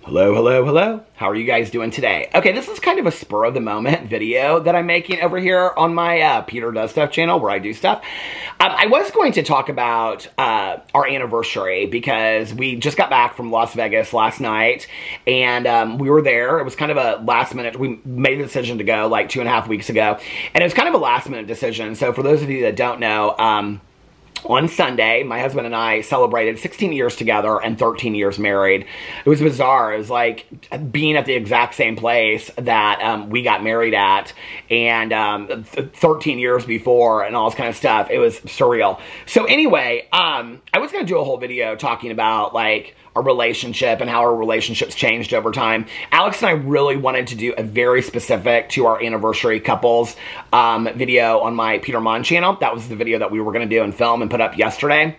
Hello, hello, hello. How are you guys doing today? Okay, this is kind of a spur of the moment video that I'm making over here on my Peter Does Stuff channel where I do stuff. I was going to talk about our anniversary because we just got back from Las Vegas last night and we were there. It was kind of a last minute, we made the decision to go like 2.5 weeks ago, and it was kind of a last minute decision. So for those of you that don't know, on Sunday, my husband and I celebrated 16 years together and 13 years married. It was bizarre. It was like being at the exact same place that we got married at, and 13 years before and all this kind of stuff. It was surreal. So anyway, I was going to do a whole video talking about like our relationship and how our relationships changed over time. Alex and I really wanted to do a very specific to our anniversary couples video on my Peter Monn channel. That was the video that we were going to do and film and put up yesterday,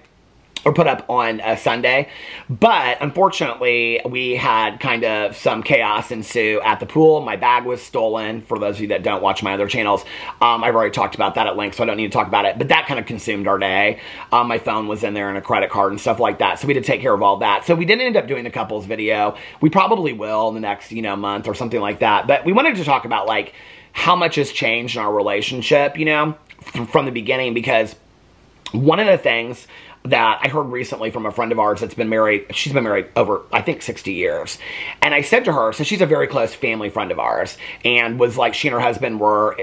or put up on Sunday. But unfortunately, we had kind of some chaos ensue at the pool. My bag was stolen. For those of you that don't watch my other channels, I've already talked about that at length, so I don't need to talk about it. But that kind of consumed our day. My phone was in there and a credit card and stuff like that. So we had to take care of all that. So we didn't end up doing the couples video. We probably will in the next, month or something like that. But we wanted to talk about like how much has changed in our relationship, from the beginning, because one of the things that I heard recently from a friend of ours that's been married, she's been married over, I think, 60 years. And I said to her, so she's a very close family friend of ours, and was like, she and her husband were,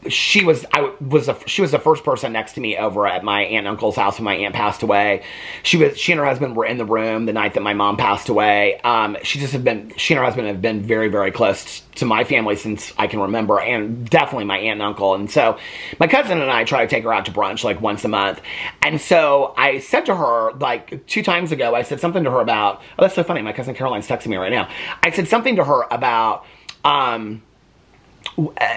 she was the first person next to me over at my aunt and uncle's house when my aunt passed away. She and her husband were in the room the night that my mom passed away. She and her husband have been very, very close to my family since I can remember, and definitely my aunt and uncle. And so my cousin and I try to take her out to brunch like once a month. And so I said to her, like 2 times ago, I said something to her about, oh, that's so funny, my cousin Caroline's texting me right now. I said something to her about,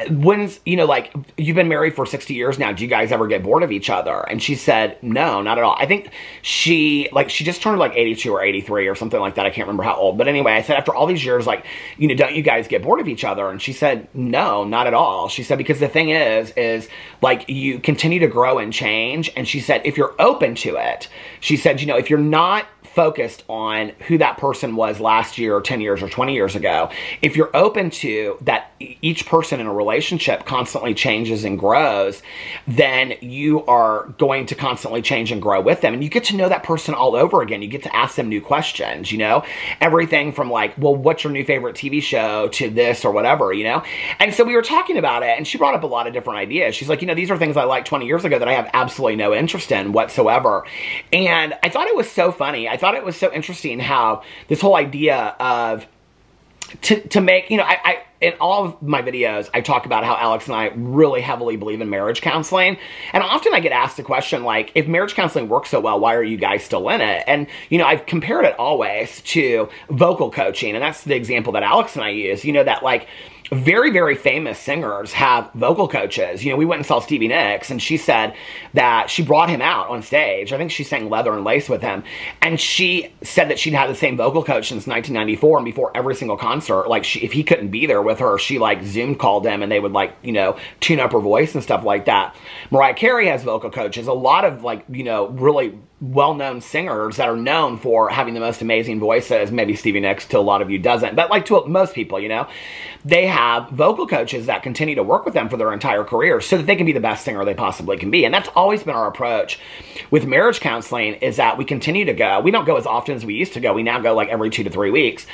when's, like, you've been married for 60 years now, do you guys ever get bored of each other? And she said, no, not at all. I think she just turned like 82 or 83 or something like that. I can't remember how old. But anyway, I said, after all these years, like, don't you guys get bored of each other? And she said, no, not at all. She said, because the thing is like, you continue to grow and change. And she said, if you're open to it, she said, if you're not focused on who that person was last year or 10 years or 20 years ago, if you're open to that each person in a relationship constantly changes and grows, then you are going to constantly change and grow with them. And you get to know that person all over again. You get to ask them new questions, everything from like, well, what's your new favorite TV show to this or whatever, And so we were talking about it, and she brought up a lot of different ideas. She's like, these are things I liked 20 years ago that I have absolutely no interest in whatsoever. And I thought it was so funny. I thought it was so interesting how this whole idea of to make, I in all of my videos, I talk about how Alex and I really heavily believe in marriage counseling. And often I get asked the question, like, if marriage counseling works so well, why are you guys still in it? And, I've compared it always to vocal coaching. And that's the example that Alex and I use, that like, very, very famous singers have vocal coaches. We went and saw Stevie Nicks, and she said that she brought him out on stage. I think she sang Leather and Lace with him. And she said that she'd had the same vocal coach since 1994, and before every single concert, like, if he couldn't be there with her, she, like, Zoom called him, and they would, like, tune up her voice and stuff like that. Mariah Carey has vocal coaches. A lot of, like, really well-known singers that are known for having the most amazing voices, maybe Stevie Nicks to a lot of you doesn't, but like to most people, they have vocal coaches that continue to work with them for their entire career so that they can be the best singer they possibly can be. And that's always been our approach with marriage counseling, is that we continue to go. We don't go as often as we used to go. We now go like every 2 to 3 weeks.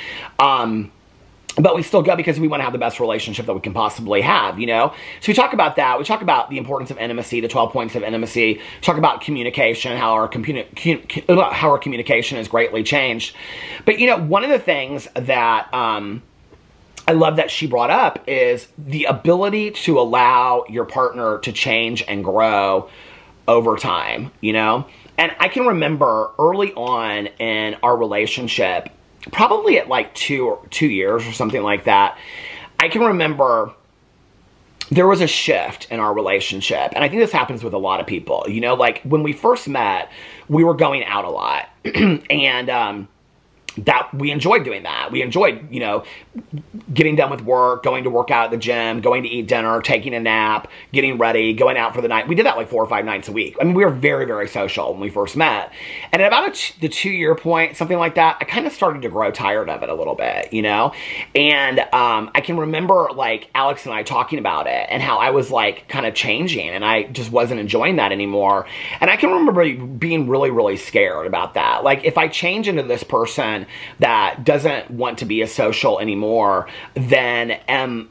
But we still go because we want to have the best relationship that we can possibly have, So we talk about that. We talk about the importance of intimacy, the 12 points of intimacy. We talk about communication, how our communication has greatly changed. But, one of the things that I love that she brought up is the ability to allow your partner to change and grow over time, And I can remember early on in our relationship, probably at like 2 years or something like that, I can remember there was a shift in our relationship. And I think this happens with a lot of people. Like when we first met, we were going out a lot. And that we enjoyed doing that. We enjoyed, you know, getting done with work, going to work out at the gym, going to eat dinner, taking a nap, getting ready, going out for the night. We did that like 4 or 5 nights a week. I mean, we were very, very social when we first met. And at about the 2-year point, something like that, I kind of started to grow tired of it a little bit, you know? And I can remember like Alex and I talking about it and how I was like kind of changing and I just wasn't enjoying that anymore. And I can remember being really, really scared about that. Like if I change into this person that doesn't want to be a social anymore, then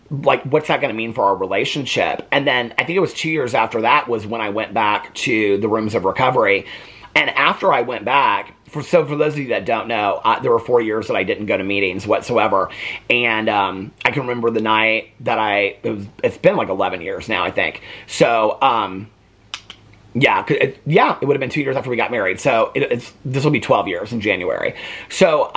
like what's that going to mean for our relationship? And then I think it was 2 years after that was when I went back to the rooms of recovery. And after I went back, for those of you that don't know, there were 4 years that I didn't go to meetings whatsoever. And I can remember the night that it's been like 11 years now, I think. So yeah, it would have been 2 years after we got married. So this will be 12 years in January. So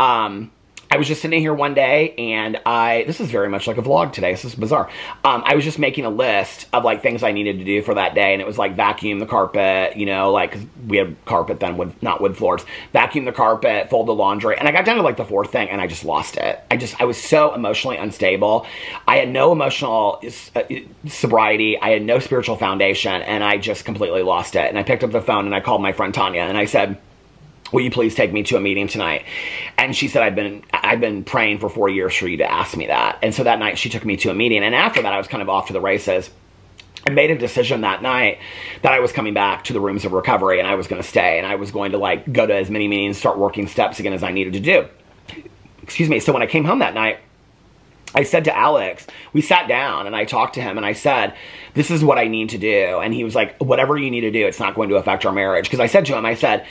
I was just sitting here one day and this is very much like a vlog today. This is bizarre. I was just making a list of like things I needed to do for that day. And it was like vacuum the carpet, you know, like 'cause we had carpet then, not wood floors. Vacuum the carpet, fold the laundry. And I got down to like the 4th thing and I just lost it. I was so emotionally unstable. I had no emotional sobriety. I had no spiritual foundation and I just completely lost it. And I picked up the phone and I called my friend Tanya and I said, will you please take me to a meeting tonight? And she said, I've been praying for 4 years for you to ask me that. And so that night she took me to a meeting. And after that, I was kind of off to the races. I made a decision that night that I was coming back to the rooms of recovery and I was going to stay and I was going to like go to as many meetings, start working steps again as I needed to do. Excuse me. So when I came home that night, I said to Alex, we sat down and I talked to him and I said, this is what I need to do. And he was like, whatever you need to do, it's not going to affect our marriage. Because I said to him, I said,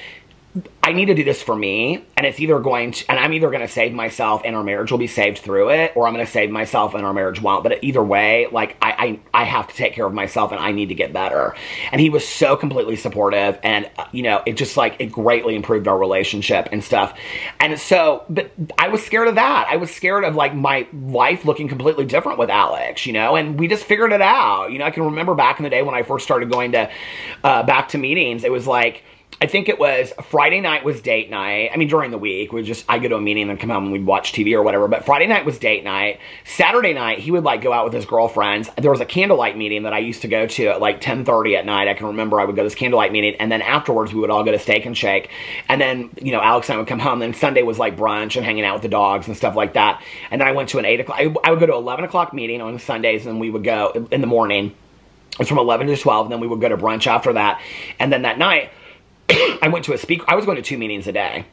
I need to do this for me, and it's either going to, and I'm either going to save myself and our marriage will be saved through it, or I'm going to save myself and our marriage won't. But either way, like, I have to take care of myself and I need to get better. And he was so completely supportive, and, you know, it just, like, it greatly improved our relationship and stuff. And so, but I was scared of that. I was scared of, like, my life looking completely different with Alex, you know, and we just figured it out. You know, I can remember back in the day when I first started going to, back to meetings, it was like, I think it was Friday night was date night. I mean, during the week, I go to a meeting and come home and we'd watch TV or whatever. But Friday night was date night. Saturday night, he would like go out with his girlfriends. There was a candlelight meeting that I used to go to at like 10:30 at night. I can remember I would go to this candlelight meeting. And then afterwards, we would all go to Steak and Shake. And then, you know, Alex and I would come home. Then Sunday was like brunch and hanging out with the dogs and stuff like that. And then I went to an 8 o'clock. I would go to 11 o'clock meeting on Sundays. And we would go in the morning. It was from 11 to 12. And then we would go to brunch after that. And then that night, I went to a speaker. I was going to 2 meetings a day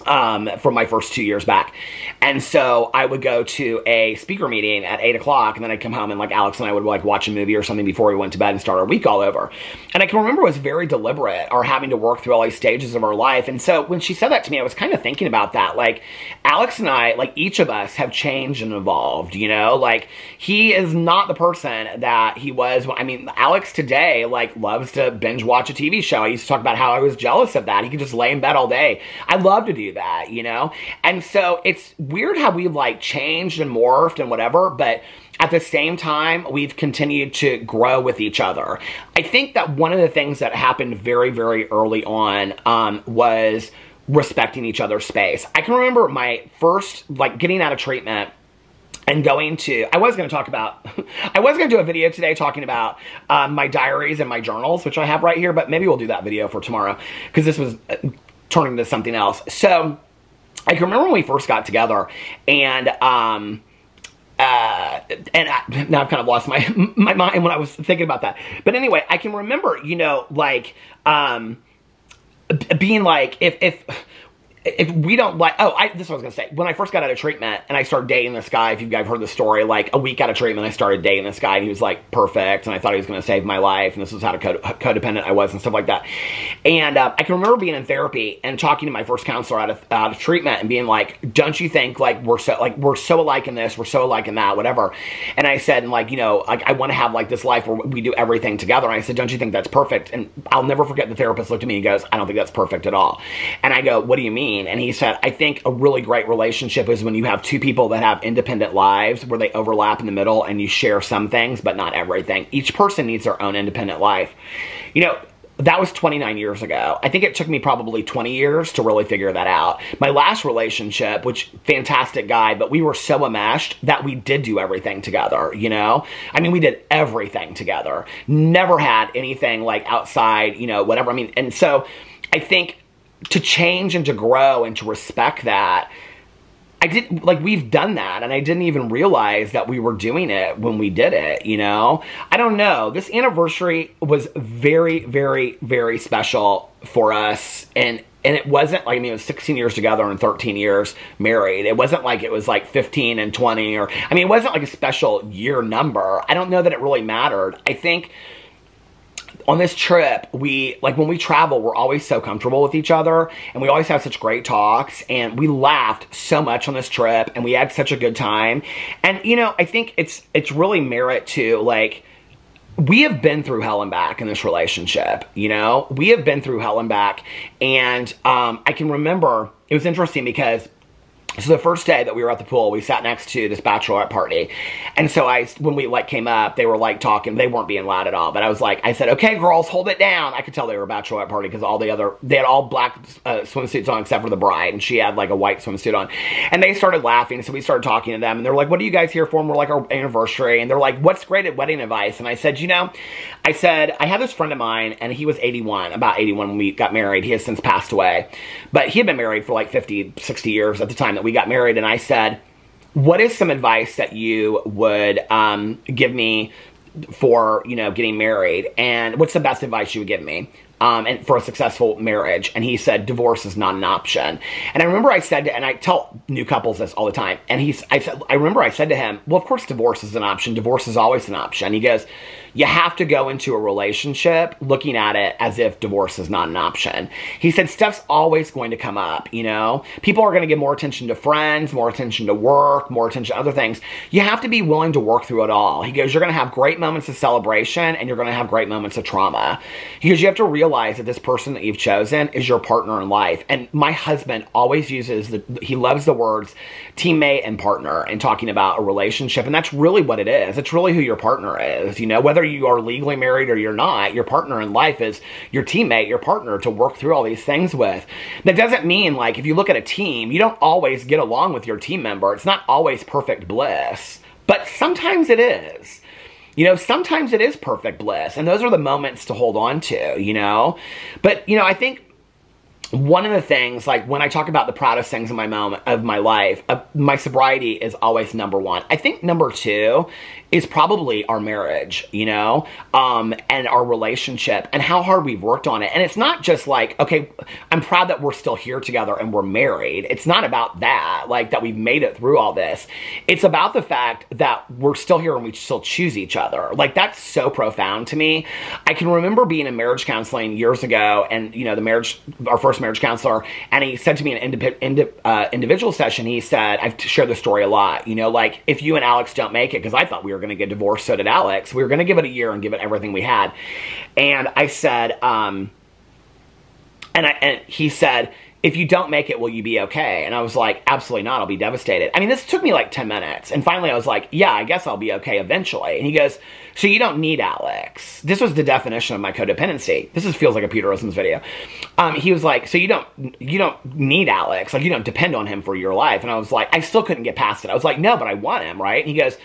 for my first 2 years back. And so I would go to a speaker meeting at 8 o'clock and then I'd come home and like Alex and I would like watch a movie or something before we went to bed and start our week all over. And I can remember it was very deliberate, our having to work through all these stages of our life. And so when she said that to me, I was kind of thinking about that. Like Alex and I, like each of us have changed and evolved, you know, like he is not the person that he was. I mean, Alex today, like loves to binge watch a TV show. I used to talk about how I was jealous of that. He could just lay in bed all day. I love to do that, you know? And so it's weird how we've like changed and morphed and whatever, but at the same time, we've continued to grow with each other. I think that one of the things that happened very, very early on was respecting each other's space. I can remember my first, like getting out of treatment and going to, I was going to do a video today talking about my diaries and my journals, which I have right here, but maybe we'll do that video for tomorrow because this was turning into something else. So I can remember when we first got together and now I've kind of lost my mind when I was thinking about that. But anyway, I can remember, you know, like, being like, if we don't like, this is what I was going to say. When I first got out of treatment and I started dating this guy, if you guys heard the story, like a week out of treatment, I started dating this guy and he was like perfect. And I thought he was going to save my life. And this was how codependent I was and stuff like that. And I can remember being in therapy and talking to my first counselor out of treatment and being like, don't you think like we're so alike in this, we're so alike in that, whatever. And I said, and like, you know, like I want to have like this life where we do everything together. And I said, don't you think that's perfect? And I'll never forget the therapist looked at me and goes, I don't think that's perfect at all. And I go, what do you mean? And he said, I think a really great relationship is when you have two people that have independent lives where they overlap in the middle and you share some things, but not everything. Each person needs their own independent life. You know, That was 29 years ago. I think it took me probably 20 years to really figure that out. My last relationship, which, fantastic guy, but we were so enmeshed that we did do everything together, you know? I mean, we did everything together. Never had anything like outside, you know, whatever. I mean, and so I think to change and to grow and to respect that, we've done that, and I didn't even realize that we were doing it when we did it, you know? I don't know. This anniversary was very, very, very special for us, and it wasn't like, I mean, it was 16 years together and 13 years married. It wasn't like it was like 15 and 20, or, I mean, it wasn't like a special year number. I don't know that it really mattered. I think on this trip, when we travel, we're always so comfortable with each other, and we always have such great talks, and we laughed so much on this trip, and we had such a good time. And, you know, I think it's really merit to, like, we have been through hell and back in this relationship, you know? We have been through hell and back, and I can remember, it was interesting because so the first day that we were at the pool, we sat next to this bachelorette party. And so when we like came up, they were like talking, they weren't being loud at all. But I said, okay, girls, hold it down. I could tell they were a bachelorette party because they had all black swimsuits on except for the bride. And she had like a white swimsuit on. And they started laughing. So we started talking to them, and they're like, what are you guys here for? And we're like, our anniversary. And they're like, what's great at wedding advice? And I said, you know, I have this friend of mine, and he was about 81 when we got married. He has since passed away. But he had been married for like 50, 60 years at the time that we got married. And I said, what is some advice that you would give me for, you know, getting married? And what's the best advice you would give me and for a successful marriage? And he said, divorce is not an option. And I remember I said, and I tell new couples this all the time, and I remember I said to him, well, of course divorce is an option. Divorce is always an option. He goes, you have to go into a relationship looking at it as if divorce is not an option. He said, stuff's always going to come up, you know? People are going to give more attention to friends, more attention to work, more attention to other things. You have to be willing to work through it all. He goes, you're going to have great moments of celebration, and you're going to have great moments of trauma. He goes, you have to realize that this person that you've chosen is your partner in life. And my husband always uses, he loves the words teammate and partner in talking about a relationship. And that's really what it is. It's really who your partner is, you know? Whether you are legally married or you're not, your partner in life is your teammate, your partner to work through all these things with. That doesn't mean, like, if you look at a team, you don't always get along with your team member. It's not always perfect bliss, but sometimes it is. You know, sometimes it is perfect bliss, and those are the moments to hold on to, you know? But, you know, I think one of the things, like, when I talk about the proudest things in my life, my sobriety is always number one. I think number two is probably our marriage, you know, and our relationship and how hard we've worked on it. And it's not just like, okay, I'm proud that we're still here together and we're married. It's not about that, like, that we've made it through all this. It's about the fact that we're still here and we still choose each other. Like, that's so profound to me. I can remember being in marriage counseling years ago, and, you know, our first marriage counselor, and he said to me in an individual session, he said, I've shared this story a lot, you know, like, if you and Alex don't make it, because I thought we were going to get divorced, so did Alex, we were going to give it a year and give it everything we had. And I said, and he said, if you don't make it, will you be okay? And I was like, absolutely not. I'll be devastated. I mean, this took me like 10 minutes. And finally I was like, yeah, I guess I'll be okay eventually. And he goes, so you don't need Alex. This was the definition of my codependency. This feels like a Peter Osmond's video. He was like, so you don't need Alex. Like, you don't depend on him for your life. And I was like, I still couldn't get past it. I was like, no, but I want him, right? And he goes,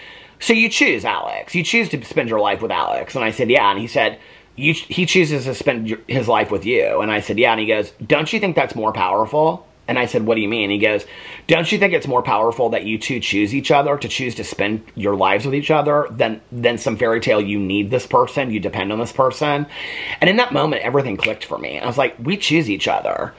so you choose Alex. You choose to spend your life with Alex. And I said, yeah. And he said, he chooses to spend his life with you. And I said, yeah. And he goes, don't you think that's more powerful? And I said, what do you mean? He goes, don't you think it's more powerful that you two choose each other, to choose to spend your lives with each other, than some fairy tale, you need this person, you depend on this person? And in that moment, everything clicked for me. I was like, we choose each other.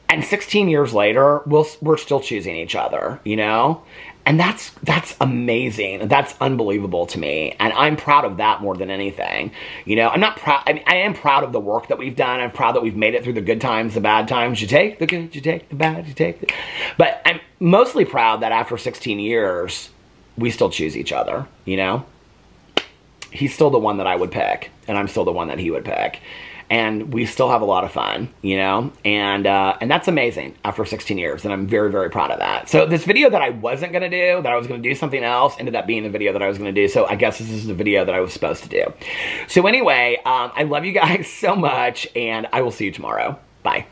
And 16 years later, we're still choosing each other, you know? And that's amazing. That's unbelievable to me. And I'm proud of that more than anything. You know, I'm not proud. I mean, I am proud of the work that we've done. I'm proud that we've made it through the good times, the bad times. You take the good, you take the bad, you take the... But I'm mostly proud that after 16 years, we still choose each other, you know? he's still the one that I would pick, and I'm still the one that he would pick. And we still have a lot of fun, you know? And that's amazing after 16 years, and I'm very, very proud of that. So this video that I wasn't gonna do, that I was gonna do something else, ended up being the video that I was gonna do. So I guess this is the video that I was supposed to do. So anyway, I love you guys so much, and I will see you tomorrow. Bye.